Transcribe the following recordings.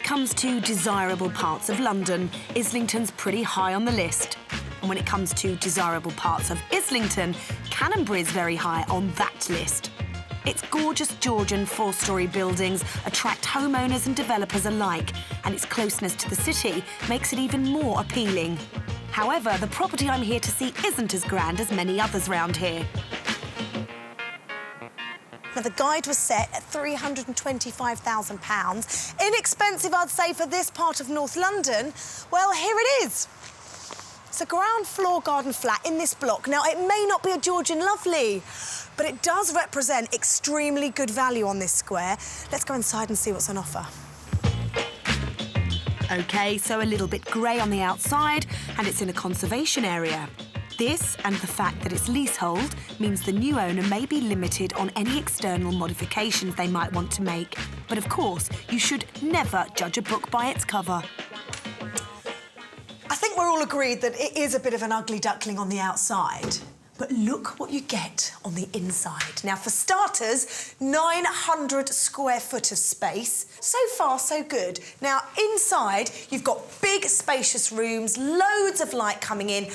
comes to desirable parts of London, Islington's pretty high on the list. And when it comes to desirable parts of Islington, Canonbury's very high on that list. Its gorgeous Georgian four-storey buildings attract homeowners and developers alike, and its closeness to the city makes it even more appealing. However, the property I'm here to see isn't as grand as many others round here. Now, the guide was set at £325,000. Inexpensive, I'd say, for this part of North London. Well, here it is. It's a ground floor garden flat in this block. Now, it may not be a Georgian lovely, but it does represent extremely good value on this square. Let's go inside and see what's on offer. OK, so a little bit grey on the outside, and it's in a conservation area. This, and the fact that it's leasehold, means the new owner may be limited on any external modifications they might want to make. But of course, you should never judge a book by its cover. I think we're all agreed that it is a bit of an ugly duckling on the outside. But look what you get on the inside. Now, for starters, 900 square foot of space. So far, so good. Now, inside, you've got big, spacious rooms, loads of light coming in.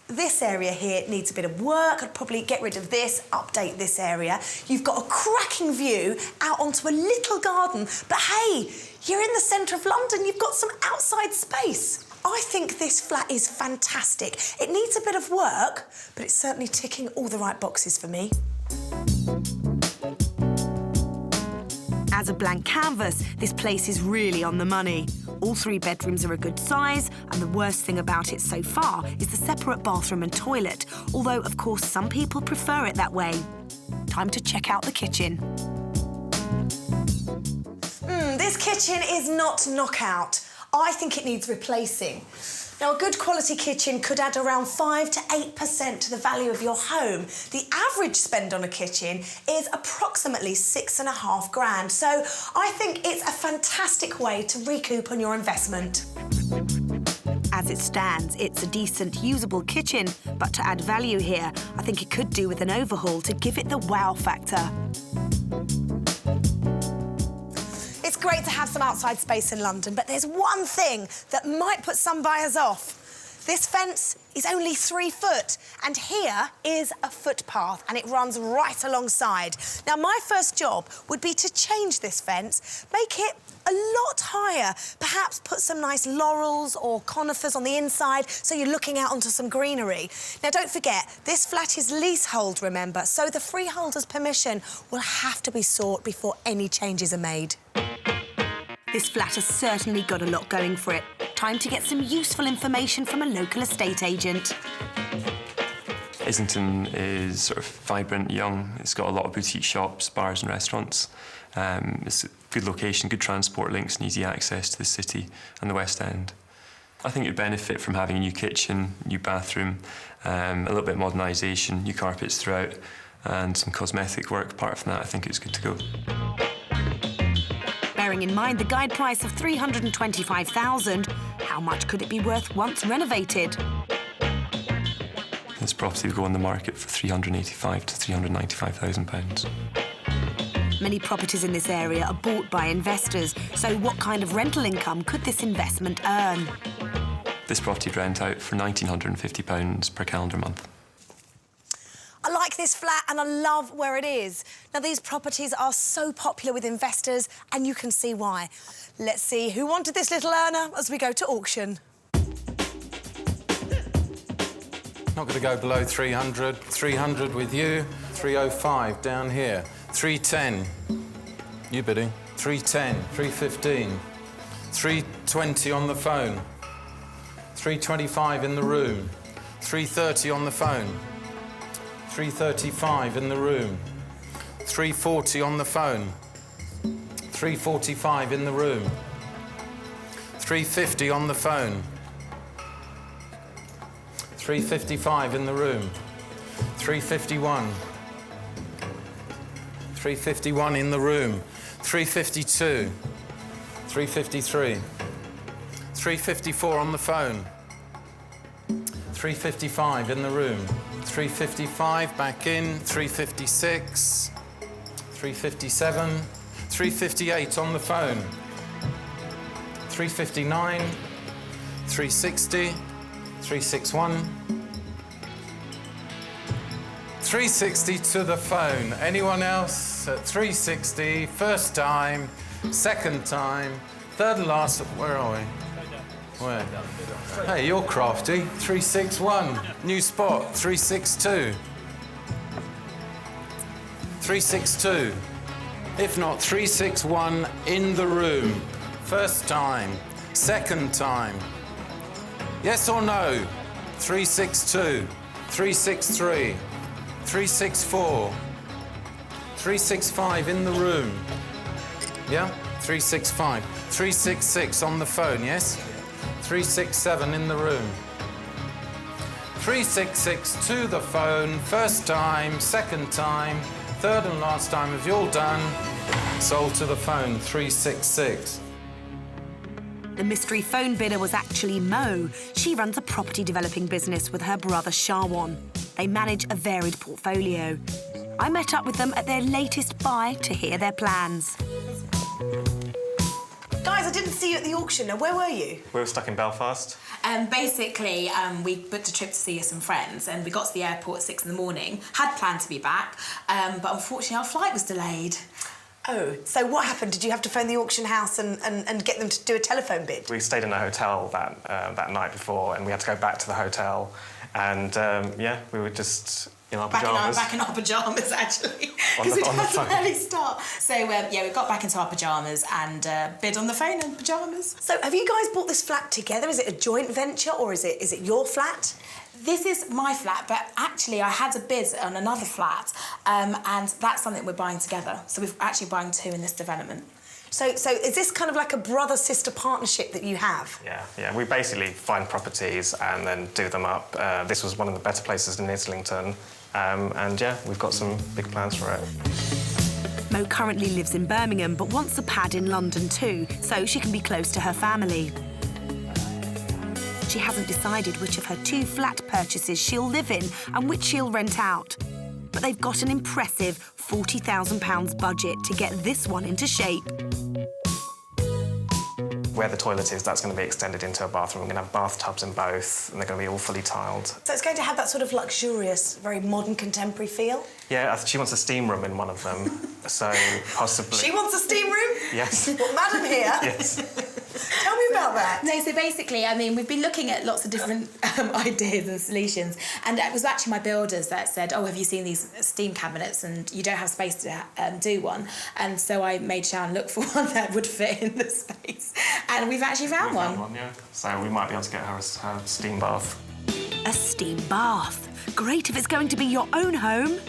This area here needs a bit of work. I'd probably get rid of this, update this area. You've got a cracking view out onto a little garden. But hey, you're in the centre of London. You've got some outside space. I think this flat is fantastic. It needs a bit of work, but it's certainly ticking all the right boxes for me. As a blank canvas, this place is really on the money. All 3 bedrooms are a good size, and the worst thing about it so far is the separate bathroom and toilet, although, of course, some people prefer it that way. Time to check out the kitchen. This kitchen is not knockout. I think it needs replacing. Now, a good quality kitchen could add around 5 to 8% to the value of your home. The average spend on a kitchen is approximately £6.5 grand. So I think it's a fantastic way to recoup on your investment. As it stands, it's a decent, usable kitchen, but to add value here, I think it could do with an overhaul to give it the wow factor. It's great to have some outside space in London, but there's one thing that might put some buyers off. This fence is only 3 foot, and here is a footpath, and it runs right alongside. Now, my first job would be to change this fence, make it a lot higher, perhaps put some nice laurels or conifers on the inside so you're looking out onto some greenery. Now, don't forget, this flat is leasehold, remember, so the freeholder's permission will have to be sought before any changes are made. This flat has certainly got a lot going for it. Time to get some useful information from a local estate agent. Islington is sort of vibrant, young. It's got a lot of boutique shops, bars and restaurants. It's a good location, good transport links and easy access to the city and the West End. I think you'd benefit from having a new kitchen, new bathroom, a little bit of modernisation, new carpets throughout, and some cosmetic work. Apart from that, I think it's good to go. Bearing in mind the guide price of £325,000, how much could it be worth once renovated? This property will go on the market for £385,000 to £395,000. Many properties in this area are bought by investors, so what kind of rental income could this investment earn? This property would rent out for £1,950 per calendar month. I like this flat and I love where it is. Now, these properties are so popular with investors and you can see why. Let's see who wanted this little earner as we go to auction. Not going to go below 300. 300 with you. 305 down here. 310. You bidding. 310. 315. 320 on the phone. 325 in the room. 330 on the phone. 335 in the room. 340 on the phone. 345 in the room. 350 on the phone. 355 in the room. 351. 351 in the room. 352. 353. 354 on the phone. 355 in the room. 355 back in. 356. 357. 358 on the phone. 359, 360, 361. 360 to the phone. Anyone else at 360? First time, second time, third and last. Where are we? Where? Hey, you're crafty. 361. New spot. 362. 362. If not, 361 in the room. First time, second time. Yes or no? 362. 363. 364. 365 in the room. Yeah? 365. 366 on the phone, yes? 367 in the room. 366 to the phone, first time, second time, third and last time. Have you all done? Sold to the phone, 366. The mystery phone bidder was actually Mo. She runs a property developing business with her brother Shawan. They manage a varied portfolio. I met up with them at their latest buy to hear their plans. Guys, I didn't see you at the auction. Now, where were you? We were stuck in Belfast. Basically, we booked a trip to see some friends and we got to the airport at 6 in the morning, had planned to be back, but unfortunately our flight was delayed. Oh, so what happened? Did you have to phone the auction house and get them to do a telephone bid? We stayed in a hotel that night before and we had to go back to the hotel and, yeah, we were just in our pyjamas. Back in our pyjamas, actually, On because the we had phone. an early start. So, yeah, we got back into our pyjamas and bid on the phone in pyjamas. So have you guys bought this flat together? Is it a joint venture or is it your flat? This is my flat, but actually I had a bid on another flat, and that's something we're buying together. So we're actually buying two in this development. So is this kind of like a brother-sister partnership that you have? Yeah. We basically find properties and then do them up. This was one of the better places in Islington. And, yeah, we've got some big plans for it. Mo currently lives in Birmingham but wants a pad in London too, so she can be close to her family. She hasn't decided which of her two flat purchases she'll live in and which she'll rent out. But they've got an impressive £40,000 budget to get this one into shape. Where the toilet is, that's going to be extended into a bathroom. We're going to have bathtubs in both, and they're going to be all fully tiled. So it's going to have that sort of luxurious, very modern, contemporary feel? Yeah, she wants a steam room in one of them, so possibly... She wants a steam room? Yes. What, madam here? Yes. Tell me about that. No, so basically, I mean, we've been looking at lots of different ideas and solutions, and it was actually my builders that said, oh, have you seen these steam cabinets and you don't have space to do one? And so I made Sharon look for one that would fit in the space, and we've actually found one. Yeah. So we might be able to get her a steam bath. A steam bath. Great if it's going to be your own home.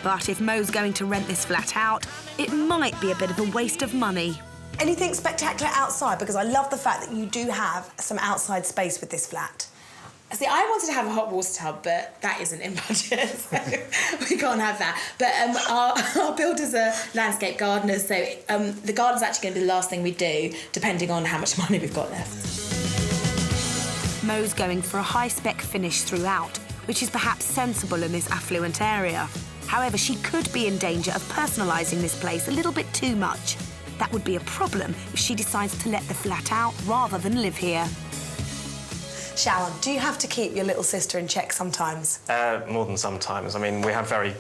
But if Mo's going to rent this flat out, it might be a bit of a waste of money. Anything spectacular outside? Because I love the fact that you do have some outside space with this flat. See, I wanted to have a hot water tub, but that isn't in budget, so we can't have that. But our builders are landscape gardeners, so the garden's actually going to be the last thing we do, depending on how much money we've got left. Mo's going for a high-spec finish throughout, which is perhaps sensible in this affluent area. However, she could be in danger of personalising this place a little bit too much. That would be a problem if she decides to let the flat out rather than live here. Sharon, do you have to keep your little sister in check sometimes? More than sometimes. I mean, we have very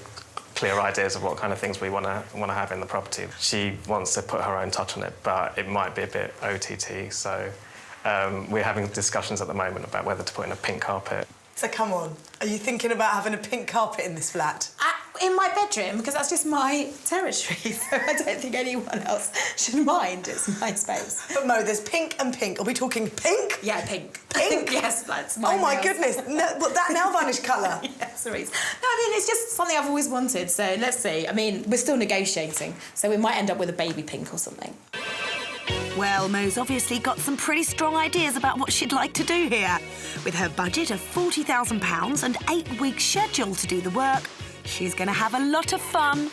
clear ideas of what kind of things we want to have in the property. She wants to put her own touch on it, but it might be a bit OTT, so we're having discussions at the moment about whether to put in a pink carpet. So come on, are you thinking about having a pink carpet in this flat? In my bedroom, because that's just my territory, so I don't think anyone else should mind. It's my space. But Mo, there's pink and pink. Are we talking pink? Yeah, pink. Pink? Yes, that's my Oh my nails. goodness, that nail varnish colour. Yes, there is. No, I mean, it's just something I've always wanted, so let's see. I mean, we're still negotiating, so we might end up with a baby pink or something. Well, Mo's obviously got some pretty strong ideas about what she'd like to do here. With her budget of £40,000 and 8 weeks schedule to do the work, she's going to have a lot of fun.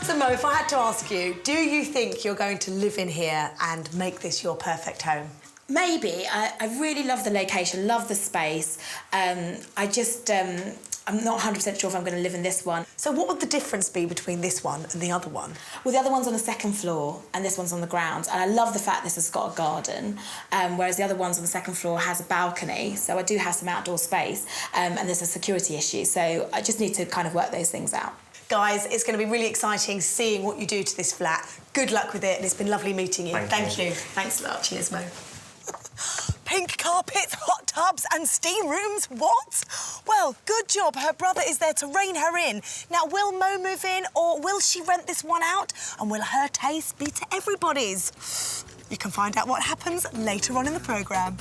So Mo, if I had to ask you, do you think you're going to live in here and make this your perfect home? Maybe. I really love the location, love the space. I just... I'm not 100% sure if I'm going to live in this one. So what would the difference be between this one and the other one? Well, the other one's on the second floor and this one's on the ground. And I love the fact this has got a garden, whereas the other one's on the second floor has a balcony. So I do have some outdoor space and there's a security issue. So I just need to kind of work those things out. Guys, it's going to be really exciting seeing what you do to this flat. Good luck with it, and it's been lovely meeting you. Thank you. Thanks a lot. Cheers, Mo. Pink carpets, hot tubs and steam rooms, what? Well, good job. Her brother is there to rein her in. Now, will Mo move in or will she rent this one out? And will her taste be to everybody's? You can find out what happens later on in the programme.